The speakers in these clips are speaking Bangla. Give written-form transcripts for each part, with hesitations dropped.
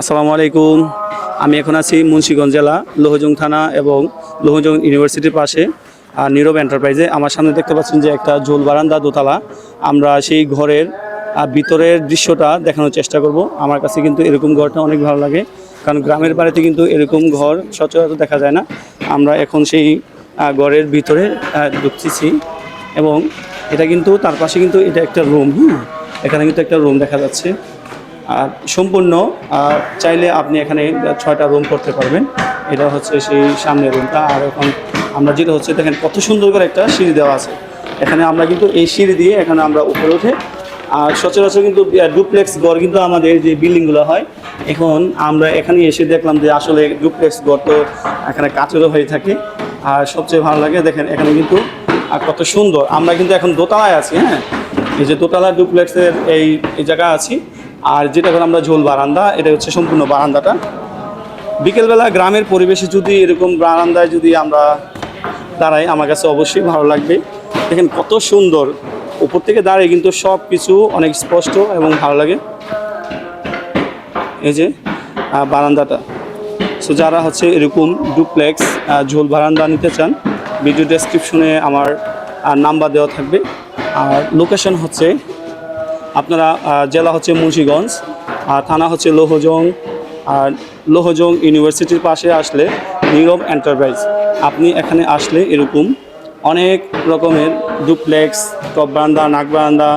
আসসালামু আলাইকুম। আমি এখন আছি মুন্সিগঞ্জ জেলা লোহজং থানা এবং লোহজং ইউনিভার্সিটির পাশে নীরব এন্টারপ্রাইজে। আমার সামনে দেখতে পাচ্ছেন যে একটা ঝোল বারান্দা দোতলা। আমরা সেই ঘরের ভিতরের দৃশ্যটা দেখানোর চেষ্টা করব। আমার কাছে কিন্তু এরকম ঘরটা অনেক ভালো লাগে, কারণ গ্রামের বাড়িতে কিন্তু এরকম ঘর সচরাচর দেখা যায় না। আমরা এখন সেই ঘরের ভিতরে ঢুকতেছি এবং এটা কিন্তু তার পাশে কিন্তু এটা একটা রুম। এখানে কিন্তু একটা রুম দেখা যাচ্ছে। আর সম্পূর্ণ চাইলে আপনি এখানে 6টা রুম করতে পারবেন। এটা হচ্ছে সেই সামনের রুমটা। আর এখন আমরা যেটা হচ্ছে দেখেন কত সুন্দর করে একটা সিঁড়ি দেওয়া আছে। এখানে আমরা কিন্তু এই সিঁড়ি দিয়ে এখানে আমরা উপরে উঠে, আর সচরাচর কিন্তু ডুপ্লেক্স ঘর কিন্তু আমাদের যে বিল্ডিংগুলো হয়, এখন আমরা এখানে এসে দেখলাম যে আসলে ডুপ্লেক্স ঘর তো এখানে কাচেরও হয়ে থাকে। আর সবচেয়ে ভালো লাগে দেখেন এখানে কিন্তু কত সুন্দর। আমরা কিন্তু এখন দোতলায় আছি। এই যে দোতলা ডুপ্লেক্সের এই জায়গা আছি। আর যেটা করে আমরা ঝোল বারান্দা, এটা হচ্ছে সম্পূর্ণ বারান্দাটা। বিকেলবেলা গ্রামের পরিবেশে যদি এরকম বারান্দায় যদি আমরা দাঁড়াই, আমার কাছে অবশ্যই ভালো লাগবে। দেখেন কত সুন্দর, উপর থেকে দাঁড়িয়ে কিন্তু সব কিছু অনেক স্পষ্ট এবং ভালো লাগে। এই যে বারান্দাটা, সো যারা হচ্ছে এরকম ডুপ্লেক্স ঝোল বারান্দা নিতে চান, ভিডিও ডেসক্রিপশনে আমার নাম্বার দেওয়া থাকবে। আর লোকেশন হচ্ছে আপনারা জেলা হচ্ছে মুন্সিগঞ্জ, আর থানা হচ্ছে লোহজং। আর লোহজং ইউনিভার্সিটির পাশে আসলে নীরব এন্টারপ্রাইজ, আপনি এখানে আসলে এরকম অনেক রকমের ডুপ্লেক্স, টপ বারান্দা, নাক বারান্দা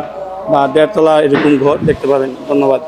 বা দেড়তলা এরকম ঘর দেখতে পাবেন। ধন্যবাদ।